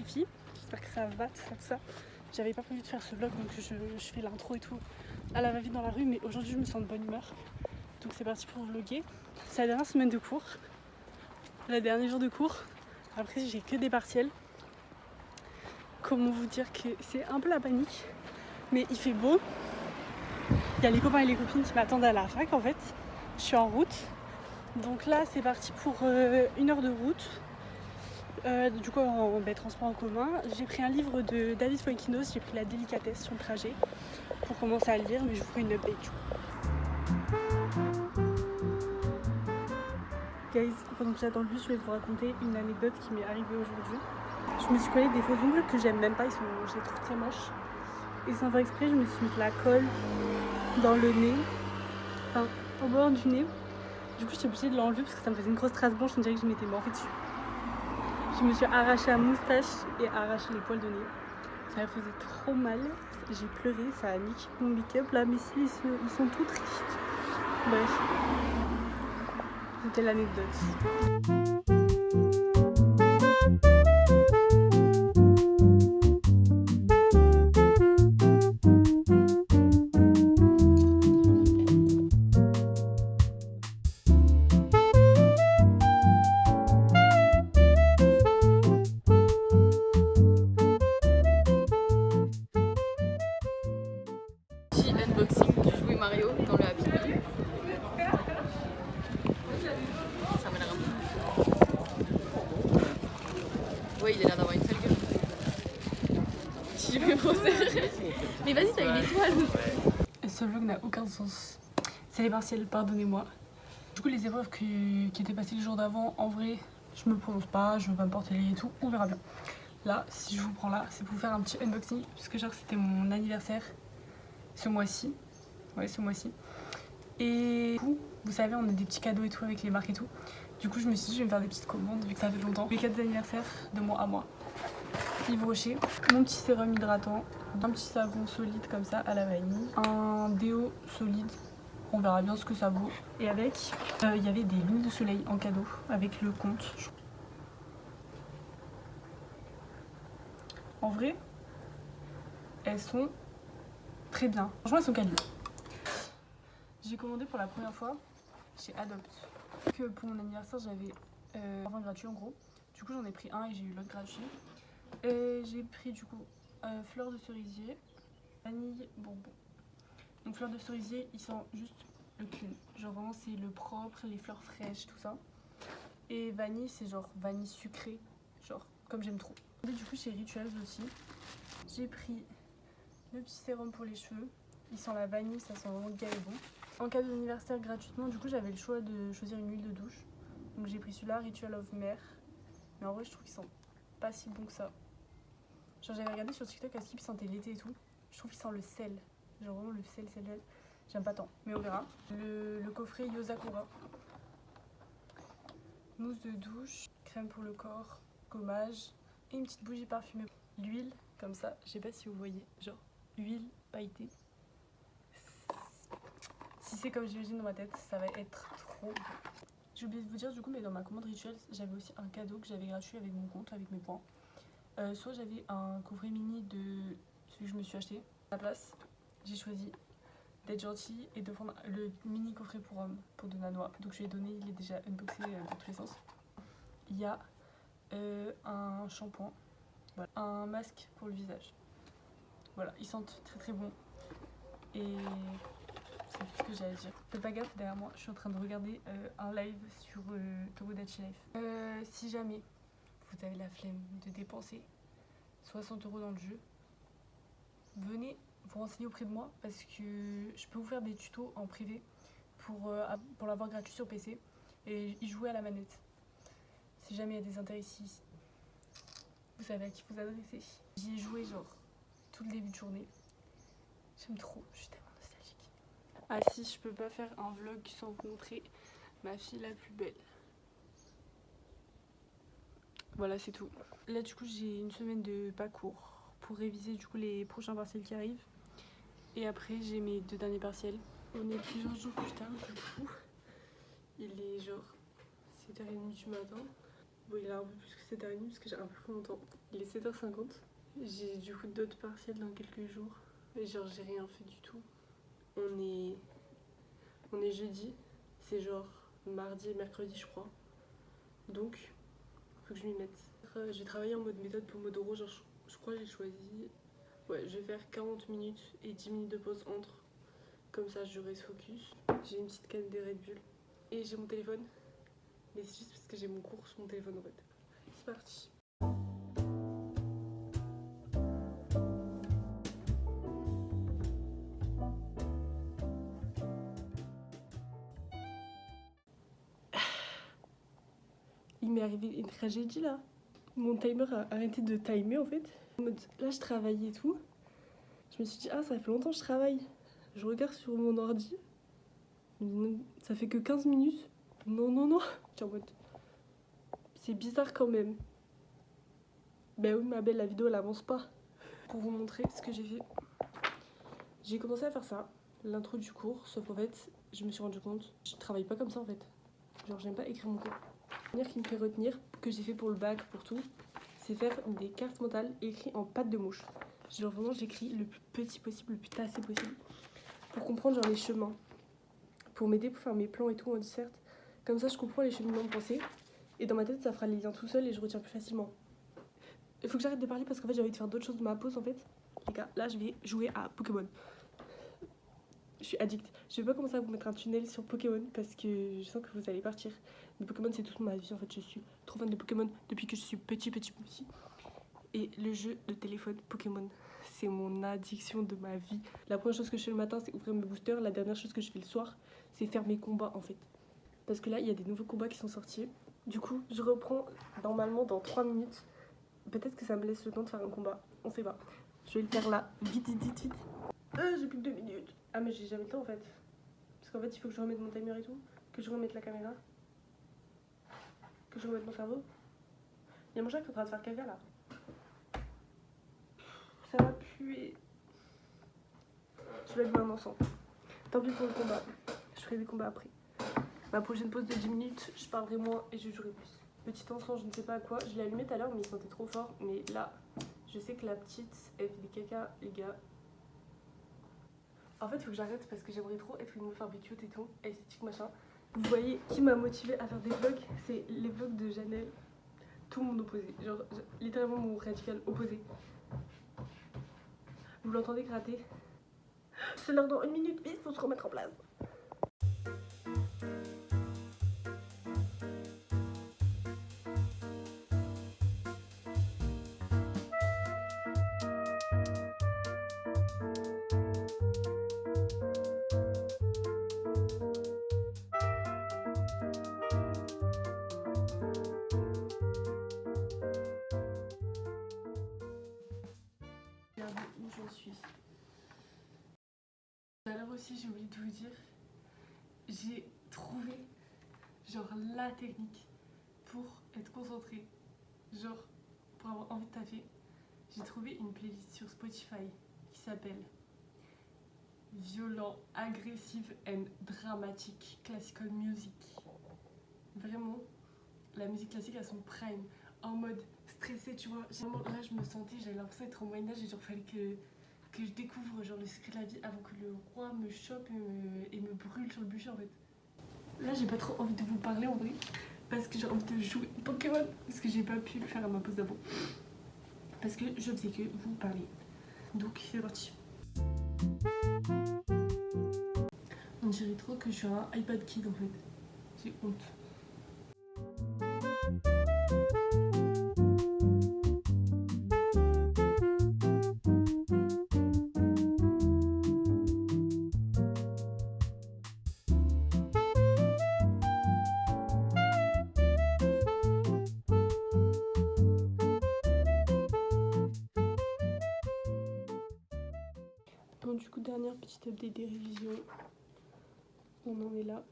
filles, j'espère que ça va, tout ça. J'avais pas prévu de faire ce vlog donc je fais l'intro et tout à la va-vite dans la rue, mais aujourd'hui je me sens de bonne humeur. Donc c'est parti pour vlogger. C'est la dernière semaine de cours, le dernier jour de cours. Après j'ai que des partiels. Comment vous dire que c'est un peu la panique, mais il fait beau. Il y a les copains et les copines qui m'attendent à la fac en fait. Je suis en route. Donc là c'est parti pour 1 heure de route. Du coup en transport en commun. J'ai pris un livre de David Fuenquinos, j'ai pris La délicatesse sur le trajet pour commencer à le lire, mais je vous ferai une update du coup. Guys, pendant que j'attends le bus, je vais vous raconter une anecdote qui m'est arrivée aujourd'hui. Je me suis collé des faux ongles que j'aime même pas, je les trouve très moches. Et sans faire exprès, je me suis mis de la colle dans le nez, enfin au bord du nez. Du coup j'étais obligée de l'enlever parce que ça me faisait une grosse trace blanche, on dirait que je m'étais morfée dessus. Je me suis arraché la moustache et arraché les poils de nez. Ça faisait trop mal, j'ai pleuré, ça a niqué mon make-up là, mais si, ils sont tout tristes. Bref, c'était l'anecdote. Unboxing de jouer Mario dans le Happy Meal. Ça m'a l'air un peu. Ouais, il a l'air d'avoir une sale gueule. Je vais brosser. Mais vas-y, t'as une étoile. Ce vlog n'a aucun sens. C'est les partiels, pardonnez-moi. Du coup, les épreuves qui étaient passées le jour d'avant, en vrai, je me prononce pas, je veux pas me porter les et tout, on verra bien. Là, si je vous prends là, c'est pour vous faire un petit unboxing, parce que genre c'était mon anniversaire ce mois-ci. Ouais, ce mois-ci. Et du coup, vous savez, on a des petits cadeaux et tout avec les marques et tout. Du coup, je me suis dit, je vais me faire des petites commandes vu que ça fait longtemps. Les cadeaux d'anniversaire de moi à moi. Yves Rocher, mon petit sérum hydratant, un petit savon solide comme ça à la vanille, un déo solide, on verra bien ce que ça vaut. Et avec, il y avait des lunettes de soleil en cadeau avec le compte. En vrai, elles sont très bien. Franchement, elles sont quali. J'ai commandé pour la première fois chez Adopt. Que pour mon anniversaire, j'avais un gratuit en gros. Du coup, j'en ai pris un et j'ai eu l'autre gratuit. Et j'ai pris du coup fleur de cerisier, vanille, bonbon. Donc fleur de cerisier, il sent juste le clean. Genre vraiment c'est le propre, les fleurs fraîches, tout ça. Et vanille, c'est genre vanille sucrée, genre comme j'aime trop. Et du coup chez Rituals aussi, j'ai pris le petit sérum pour les cheveux. Il sent la vanille, ça sent vraiment gai et bon. En cadeau d'anniversaire gratuitement, du coup j'avais le choix de choisir une huile de douche. Donc j'ai pris celui-là, Ritual of Mer. Mais en vrai je trouve qu'il sent pas si bon que ça. Genre j'avais regardé sur TikTok à ce qu'il sentait l'été et tout. Je trouve qu'il sent le sel. Genre vraiment le sel. J'aime pas tant, mais on verra. Le coffret Yosakura. Mousse de douche, crème pour le corps, gommage et une petite bougie parfumée. L'huile, comme ça, je sais pas si vous voyez, genre huile pailletée. Si c'est comme j'imagine dans ma tête, ça va être trop bon. J'ai oublié de vous dire du coup, mais dans ma commande Rituals, j'avais aussi un cadeau que j'avais gratuit avec mon compte, avec mes points. Soit j'avais un coffret mini de celui que je me suis acheté. À la place, j'ai choisi d'être gentille et de prendre le mini coffret pour homme pour de Nanois. Donc je lui ai donné, il est déjà unboxé dans tous les sens. Il y a un shampoing, voilà, un masque pour le visage. Voilà, ils sentent très très bon. Et c'est tout ce que j'ai à dire. Faites pas gaffe, derrière moi, je suis en train de regarder un live sur Tomodachi Life. Si jamais vous avez la flemme de dépenser 60 € dans le jeu, venez vous renseigner auprès de moi parce que je peux vous faire des tutos en privé pour l'avoir gratuit sur PC et y jouer à la manette. Si jamais il y a des intérêts ici, vous savez à qui vous adresser. J'y ai joué genre tout le début de journée. J'aime trop, je suis tellement nostalgique. Ah si, je peux pas faire un vlog sans vous montrer ma fille la plus belle. Voilà, c'est tout. Là du coup j'ai une semaine de pas cours pour réviser du coup les prochains partiels qui arrivent. Et après j'ai mes 2 derniers partiels. On est plusieurs jours plus tard du coup. Il est genre 7h30 du matin. Bon, il est un peu plus que 7h30 parce que j'ai un peu pris mon temps. Il est 7h50. J'ai du coup d'autres partiels dans quelques jours. Et genre, j'ai rien fait du tout. On est jeudi. C'est genre mardi et mercredi, je crois. Donc, faut que je m'y mette. Je vais travailler en mode méthode Pomodoro. Genre, je crois que j'ai choisi. Ouais, je vais faire 40 minutes et 10 minutes de pause entre. Comme ça, je reste focus. J'ai une petite canne de Red Bull. Et j'ai mon téléphone. Mais c'est juste parce que j'ai mon cours sur mon téléphone en fait. C'est parti. Il m'est arrivé une tragédie là. Mon timer a arrêté de timer en fait. En mode, là je travaillais et tout. Je me suis dit, ah ça fait longtemps que je travaille. Je regarde sur mon ordi. Ça fait que 15 minutes. Non, non, non. Je suis en mode, c'est bizarre quand même. Ben oui ma belle, la vidéo elle avance pas. Pour vous montrer ce que j'ai fait. J'ai commencé à faire ça, l'intro du cours, sauf qu'en fait, je me suis rendu compte, je travaille pas comme ça en fait. Genre j'aime pas écrire mon cours. La manière qui me fait retenir, que j'ai fait pour le bac, pour tout, c'est faire des cartes mentales écrites en pâte de mouche. Genre vraiment j'écris le plus petit possible, le plus tassé possible, pour comprendre genre les chemins, pour m'aider pour faire mes plans et tout en disserte. Comme ça je comprends les cheminements de pensée, et dans ma tête ça fera les liens tout seul et je retiens plus facilement. Il faut que j'arrête de parler parce qu'en fait j'ai envie de faire d'autres choses de ma pause en fait. Les gars, là je vais jouer à Pokémon. Je suis addict. Je vais pas commencer à vous mettre un tunnel sur Pokémon parce que je sens que vous allez partir. Mais Pokémon c'est toute ma vie en fait. Je suis trop fan de Pokémon depuis que je suis petit. Et le jeu de téléphone Pokémon, c'est mon addiction de ma vie. La première chose que je fais le matin c'est ouvrir mes boosters. La dernière chose que je fais le soir c'est faire mes combats en fait. Parce que là il y a des nouveaux combats qui sont sortis. Du coup je reprends normalement dans 3 minutes. Peut-être que ça me laisse le temps de faire un combat. On sait pas. Je vais le faire là. Vite. J'ai plus que 2 minutes. Ah mais j'ai jamais le temps en fait. Parce qu'en fait il faut que je remette mon timer et tout. Que je remette la caméra. Que je remette mon cerveau. Il y a mon chat qui est en train de faire caca là. Ça va puer. Je vais allumer un encens. Tant pis pour le combat. Je ferai des combats après. Ma prochaine pause de 10 minutes, je parlerai moins et je jouerai plus. Petit encens, je ne sais pas à quoi. Je l'ai allumé tout à l'heure mais il sentait trop fort. Mais là, je sais que la petite, elle fait des caca les gars. En fait, il faut que j'arrête parce que j'aimerais trop être une meuf arbitute et tout, esthétique machin. Vous voyez qui m'a motivée à faire des vlogs, c'est les vlogs de Janelle. Tout mon opposé, genre littéralement mon radical opposé. Vous l'entendez gratter? C'est l'heure dans 1 minute, vite, faut se remettre en place. Regardez où j'en suis. Tout à l'heure aussi, j'ai oublié de vous dire, j'ai trouvé genre la technique pour être concentrée, genre pour avoir envie de taffer. J'ai trouvé une playlist sur Spotify qui s'appelle Violent, Aggressive and Dramatic Classical Music. Vraiment, la musique classique à son prime, en mode stressé, tu vois. Vraiment, là, je me sentais, j'avais l'impression d'être au Moyen-Âge et genre, fallait que je découvre genre le secret de la vie avant que le roi me chope et me brûle sur le bûcher en fait. Là, j'ai pas trop envie de vous parler en vrai, parce que j'ai envie de jouer Pokémon, parce que j'ai pas pu le faire à ma pause d'avant. Parce que je faisais que vous parler. Donc, c'est parti. On dirait trop que je suis un iPad kid en fait. J'ai honte. Bon, du coup, dernière petite update des révisions. On en est là.